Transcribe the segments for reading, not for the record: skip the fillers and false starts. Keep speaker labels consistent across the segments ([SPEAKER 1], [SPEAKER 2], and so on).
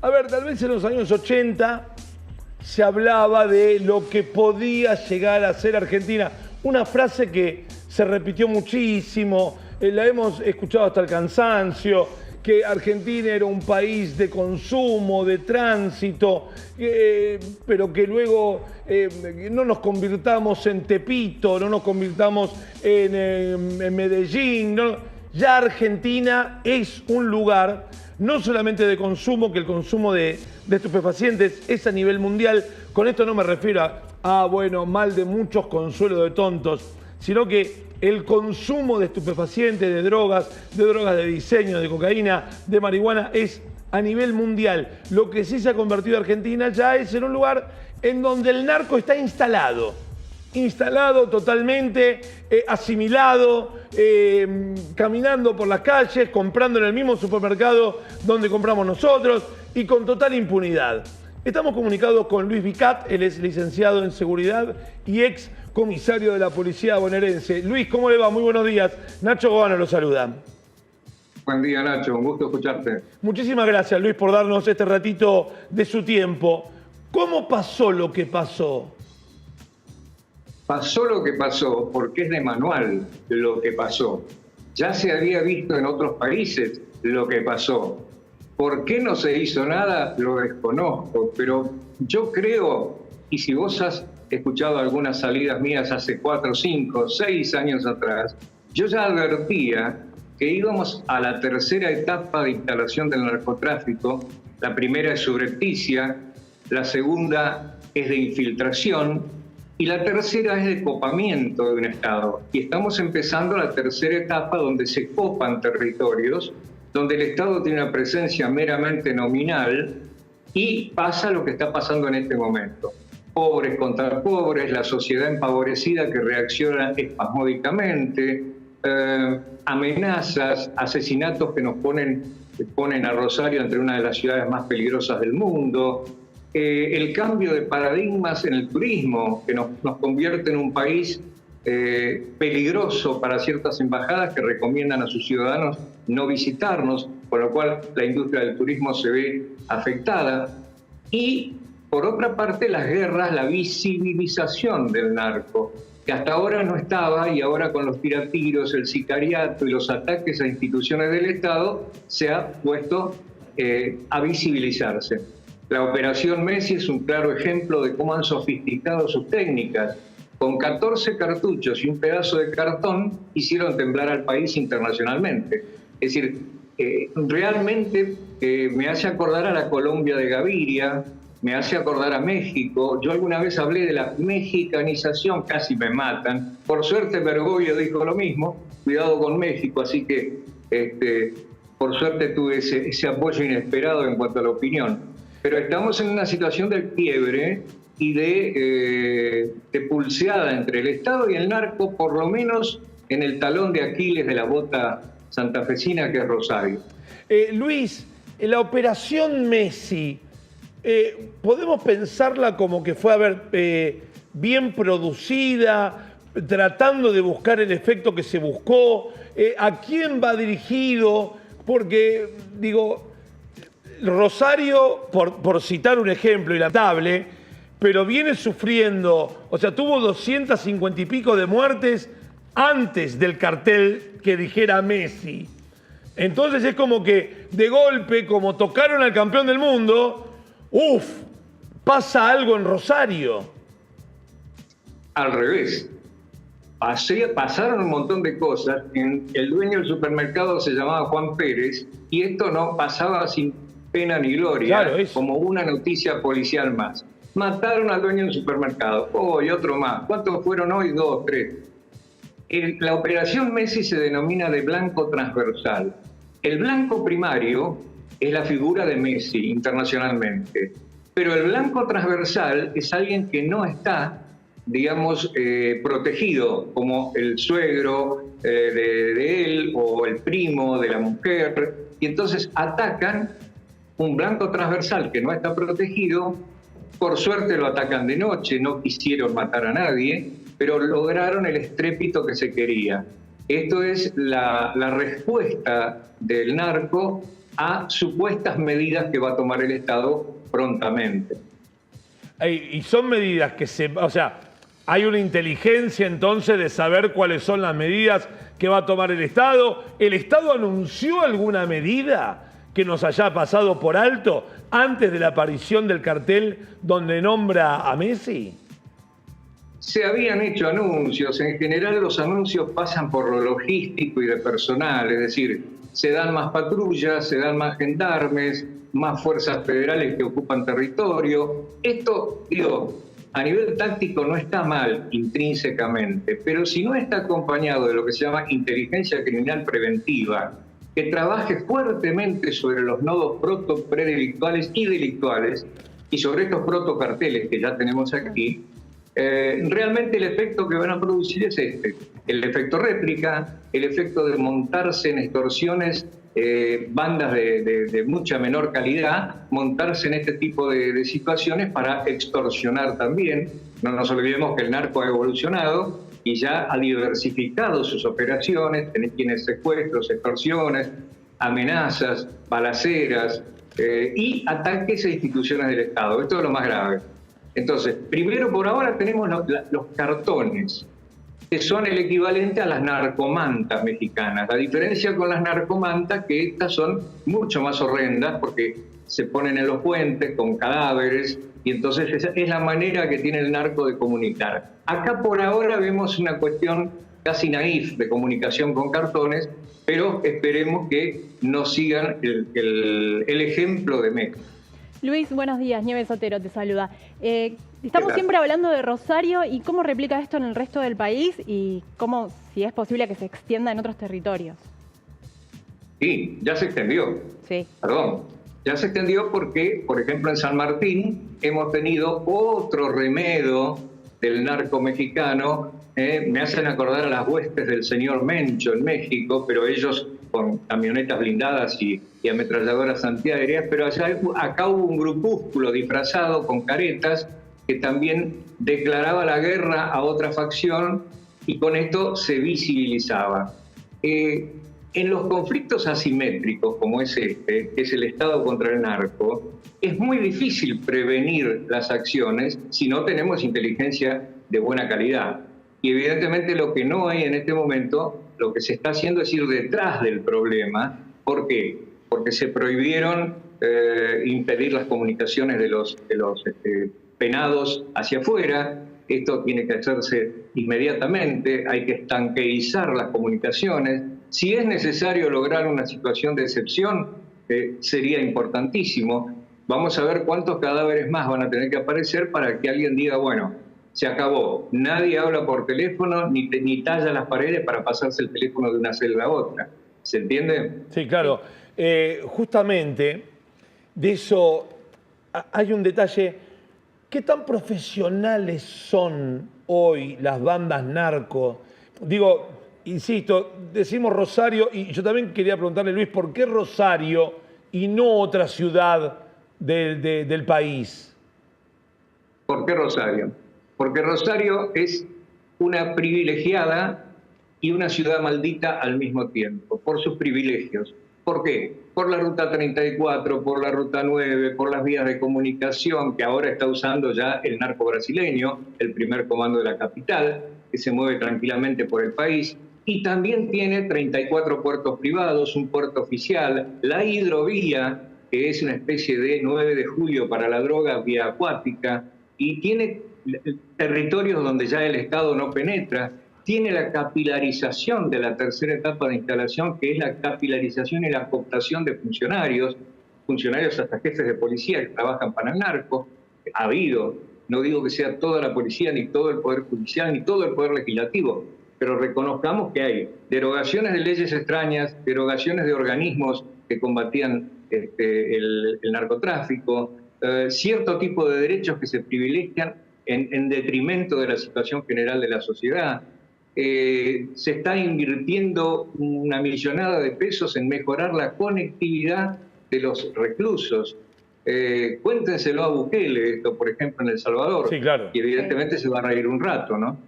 [SPEAKER 1] A ver, tal vez en los años 80 se hablaba de lo que podía llegar a ser Argentina. Una frase que se repitió muchísimo, la hemos escuchado hasta el cansancio, que Argentina era un país de consumo, de tránsito, pero que luego no nos convirtamos en Tepito, no nos convirtamos en Medellín. No. Ya Argentina es un lugar no solamente de consumo, que el consumo de estupefacientes es a nivel mundial. Con esto no me refiero a bueno, mal de muchos, consuelo de tontos, sino que el consumo de estupefacientes, de drogas de diseño, de cocaína, de marihuana, es a nivel mundial. Lo que sí se ha convertido Argentina ya es en un lugar en donde el narco está instalado totalmente, asimilado, caminando por las calles, comprando en el mismo supermercado donde compramos nosotros y con total impunidad. Estamos comunicados con Luis Vicat, él es licenciado en Seguridad y ex comisario de la Policía Bonaerense. Luis, ¿cómo le va? Muy buenos días. Nacho Goano lo saluda.
[SPEAKER 2] Buen día, Nacho. Un gusto escucharte.
[SPEAKER 1] Muchísimas gracias, Luis, por darnos este ratito de su tiempo. ¿Cómo pasó lo que pasó?
[SPEAKER 2] Pasó lo que pasó porque es de manual lo que pasó. Ya se había visto en otros países lo que pasó. ¿Por qué no se hizo nada? Lo desconozco, pero yo creo, y si vos has escuchado algunas salidas mías hace 4, 5, 6 años atrás, yo ya advertía que íbamos a la tercera etapa de instalación del narcotráfico. La primera es subrepticia, la segunda es de infiltración, y la tercera es de copamiento de un Estado. Y estamos empezando la tercera etapa donde se copan territorios, donde el Estado tiene una presencia meramente nominal y pasa lo que está pasando en este momento. Pobres contra pobres, la sociedad empobrecida que reacciona espasmódicamente, amenazas, asesinatos que ponen a Rosario entre una de las ciudades más peligrosas del mundo, el cambio de paradigmas en el turismo, que nos convierte en un país peligroso para ciertas embajadas que recomiendan a sus ciudadanos no visitarnos, con lo cual la industria del turismo se ve afectada. Y, por otra parte, las guerras, la visibilización del narco, que hasta ahora no estaba, y ahora con los tiratiros, el sicariato y los ataques a instituciones del Estado, se ha puesto a visibilizarse. La Operación Messi es un claro ejemplo de cómo han sofisticado sus técnicas. Con 14 cartuchos y un pedazo de cartón hicieron temblar al país internacionalmente. Es decir, realmente me hace acordar a la Colombia de Gaviria, me hace acordar a México. Yo alguna vez hablé de la mexicanización, casi me matan. Por suerte Bergoglio dijo lo mismo, cuidado con México, así que por suerte tuve ese apoyo inesperado en cuanto a la opinión. Pero estamos en una situación de quiebre y de pulseada entre el Estado y el narco, por lo menos en el talón de Aquiles de la bota santafesina que es Rosario.
[SPEAKER 1] Luis, la operación Messi, ¿podemos pensarla como que fue, bien producida, tratando de buscar el efecto que se buscó? ¿A quién va dirigido? Porque, digo, Rosario, por citar un ejemplo lamentable, pero viene sufriendo, o sea, tuvo 250 y pico de muertes antes del cartel que dijera Messi. Entonces es como que de golpe, como tocaron al campeón del mundo, pasa algo en Rosario.
[SPEAKER 2] Al revés. Pasaron un montón de cosas. El dueño del supermercado se llamaba Juan Pérez y esto no pasaba sin pena ni gloria, claro, como una noticia policial más. Mataron al dueño del supermercado, y otro más. ¿Cuántos fueron hoy? 2, 3. La operación Messi se denomina de blanco transversal. El blanco primario es la figura de Messi internacionalmente, pero el blanco transversal es alguien que no está, digamos, protegido, como el suegro de él o el primo de la mujer, y entonces atacan un blanco transversal que no está protegido. Por suerte lo atacan de noche, no quisieron matar a nadie, pero lograron el estrépito que se quería. Esto es la respuesta del narco a supuestas medidas que va a tomar el Estado prontamente.
[SPEAKER 1] Y son medidas que o sea, hay una inteligencia entonces de saber cuáles son las medidas que va a tomar el Estado. ¿El Estado anunció alguna medida que nos haya pasado por alto antes de la aparición del cartel donde nombra a Messi?
[SPEAKER 2] Se habían hecho anuncios, en general los anuncios pasan por lo logístico y de personal, es decir, se dan más patrullas, se dan más gendarmes, más fuerzas federales que ocupan territorio. Esto, digo, a nivel táctico no está mal intrínsecamente, pero si no está acompañado de lo que se llama inteligencia criminal preventiva, que trabaje fuertemente sobre los nodos predelictuales y delictuales y sobre estos protocarteles que ya tenemos aquí, realmente el efecto que van a producir es este: el efecto réplica, el efecto de montarse en extorsiones, bandas de mucha menor calidad, montarse en este tipo de situaciones para extorsionar también. No nos olvidemos que el narco ha evolucionado y ya ha diversificado sus operaciones, tiene secuestros, extorsiones, amenazas, balaceras y ataques a instituciones del Estado. Esto es lo más grave. Entonces, primero, por ahora tenemos los cartones, que son el equivalente a las narcomantas mexicanas. La diferencia con las narcomantas que estas son mucho más horrendas porque se ponen en los puentes con cadáveres y entonces esa es la manera que tiene el narco de comunicar. Acá por ahora vemos una cuestión casi naif de comunicación con cartones, pero esperemos que no sigan el ejemplo de México.
[SPEAKER 3] Luis, buenos días. Nieves Otero te saluda. Estamos siempre hablando de Rosario y cómo replica esto en el resto del país y cómo, si es posible, que se extienda en otros territorios.
[SPEAKER 2] Sí, ya se extendió.
[SPEAKER 3] Sí.
[SPEAKER 2] Perdón. Ya se extendió porque, por ejemplo, en San Martín hemos tenido otro remedo del narco mexicano. Me hacen acordar a las huestes del señor Mencho en México, pero ellos con camionetas blindadas y ametralladoras antiaéreas, pero acá hubo un grupúsculo disfrazado con caretas que también declaraba la guerra a otra facción y con esto se visibilizaba. En los conflictos asimétricos como es este, que es el Estado contra el narco, es muy difícil prevenir las acciones si no tenemos inteligencia de buena calidad. Y evidentemente lo que no hay en este momento, lo que se está haciendo es ir detrás del problema. ¿Por qué? Porque se prohibieron impedir las comunicaciones de los penados hacia afuera. Esto tiene que hacerse inmediatamente, hay que estanqueizar las comunicaciones. Si es necesario lograr una situación de excepción, sería importantísimo. Vamos a ver cuántos cadáveres más van a tener que aparecer para que alguien diga, bueno, se acabó. Nadie habla por teléfono ni talla las paredes para pasarse el teléfono de una celda a otra. ¿Se entiende?
[SPEAKER 1] Sí, claro. Justamente de eso hay un detalle. ¿Qué tan profesionales son hoy las bandas narco? Digo, insisto, decimos Rosario y yo también quería preguntarle, Luis, ¿por qué Rosario y no otra ciudad del país?
[SPEAKER 2] ¿Por qué Rosario? Porque Rosario es una privilegiada y una ciudad maldita al mismo tiempo, por sus privilegios. ¿Por qué? Por la Ruta 34, por la Ruta 9, por las vías de comunicación que ahora está usando ya el narco brasileño, el primer comando de la capital, que se mueve tranquilamente por el país, y también tiene 34 puertos privados, un puerto oficial, la hidrovía, que es una especie de 9 de julio para la droga, vía acuática, y tiene territorios donde ya el Estado no penetra. Tiene la capilarización de la tercera etapa de instalación, que es la capilarización y la cooptación de funcionarios hasta jefes de policía que trabajan para el narco. Ha habido, no digo que sea toda la policía, ni todo el Poder Judicial, ni todo el Poder Legislativo, pero reconozcamos que hay derogaciones de leyes extrañas, derogaciones de organismos que combatían el narcotráfico, cierto tipo de derechos que se privilegian en detrimento de la situación general de la sociedad. Se está invirtiendo una millonada de pesos en mejorar la conectividad de los reclusos. Cuéntenselo a Bukele, esto, por ejemplo, en El Salvador.
[SPEAKER 1] Sí, claro.
[SPEAKER 2] Y evidentemente se va a reír un rato, ¿no?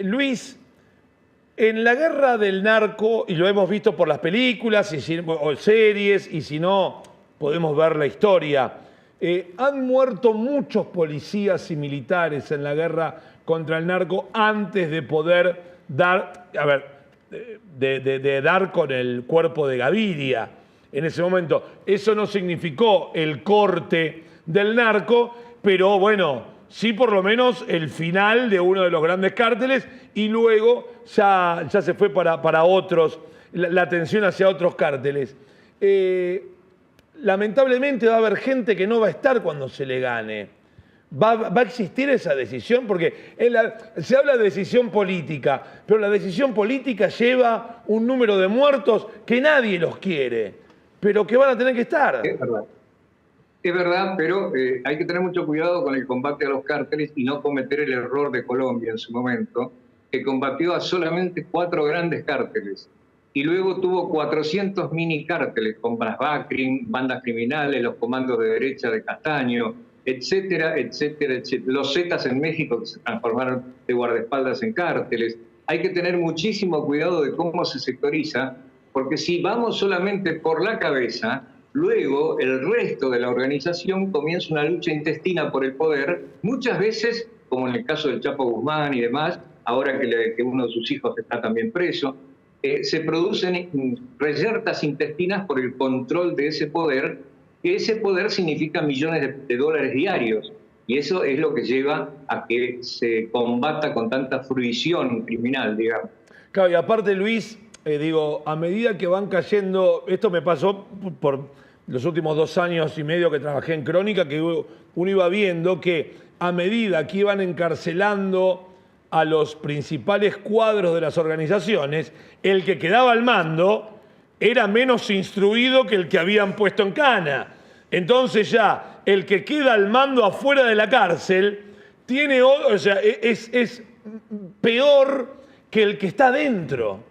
[SPEAKER 1] Luis, En la guerra del narco, y lo hemos visto por las películas o series, y si no, podemos ver la historia, han muerto muchos policías y militares en la guerra contra el narco antes de poder dar, de dar con el cuerpo de Gaviria en ese momento. Eso no significó el corte del narco, pero bueno, sí por lo menos el final de uno de los grandes cárteles, y luego ya se fue para otros, la atención hacia otros cárteles. Lamentablemente va a haber gente que no va a estar cuando se le gane. ¿Va a existir esa decisión? Porque se habla de decisión política, pero la decisión política lleva un número de muertos que nadie los quiere, pero que van a tener que estar.
[SPEAKER 2] Es verdad, pero hay que tener mucho cuidado con el combate a los cárteles y no cometer el error de Colombia en su momento, que combatió a solamente 4 grandes cárteles y luego tuvo 400 mini cárteles con las BACRIM, bandas criminales, los comandos de derecha de Castaño, etcétera, etcétera, etcétera. Los Zetas en México que se transformaron de guardaespaldas en cárteles. Hay que tener muchísimo cuidado de cómo se sectoriza, porque si vamos solamente por la cabeza, luego el resto de la organización comienza una lucha intestina por el poder, muchas veces, como en el caso del Chapo Guzmán y demás, ahora que uno de sus hijos está también preso, se producen reyertas intestinas por el control de ese poder, que ese poder significa millones de dólares diarios. Y eso es lo que lleva a que se combata con tanta fruición criminal, digamos.
[SPEAKER 1] Claro, y aparte, Luis, a medida que van cayendo, esto me pasó por los últimos 2 años y medio que trabajé en Crónica, que uno iba viendo que a medida que iban encarcelando a los principales cuadros de las organizaciones, el que quedaba al mando era menos instruido que el que habían puesto en cana. Entonces ya el que queda al mando afuera de la cárcel es peor que el que está dentro.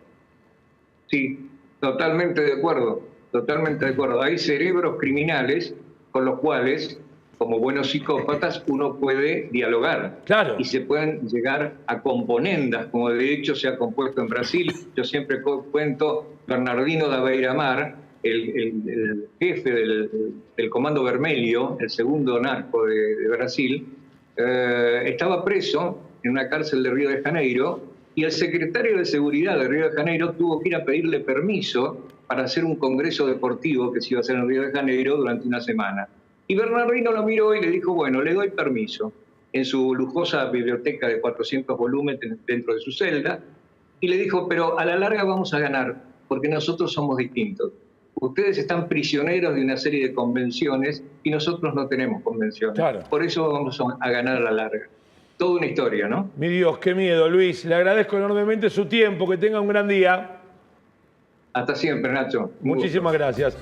[SPEAKER 2] Sí, totalmente de acuerdo, totalmente de acuerdo. Hay cerebros criminales con los cuales, como buenos psicópatas, uno puede dialogar.
[SPEAKER 1] Claro.
[SPEAKER 2] Y se pueden llegar a componendas, como de hecho se ha compuesto en Brasil. Yo siempre cuento Bernardino da Beira-Mar, el jefe del Comando Vermelho, el segundo narco de Brasil, estaba preso en una cárcel de Río de Janeiro, y el secretario de Seguridad de Río de Janeiro tuvo que ir a pedirle permiso para hacer un congreso deportivo que se iba a hacer en Río de Janeiro durante una semana. Y Bernardino lo miró y le dijo, bueno, le doy permiso, en su lujosa biblioteca de 400 volúmenes dentro de su celda, y le dijo, pero a la larga vamos a ganar, porque nosotros somos distintos. Ustedes están prisioneros de una serie de convenciones y nosotros no tenemos convenciones.
[SPEAKER 1] Claro.
[SPEAKER 2] Por eso vamos a ganar a la larga. Toda una historia, ¿no?
[SPEAKER 1] Mi Dios, qué miedo, Luis. Le agradezco enormemente su tiempo. Que tenga un gran día.
[SPEAKER 2] Hasta siempre, Nacho.
[SPEAKER 1] Muchísimas gracias.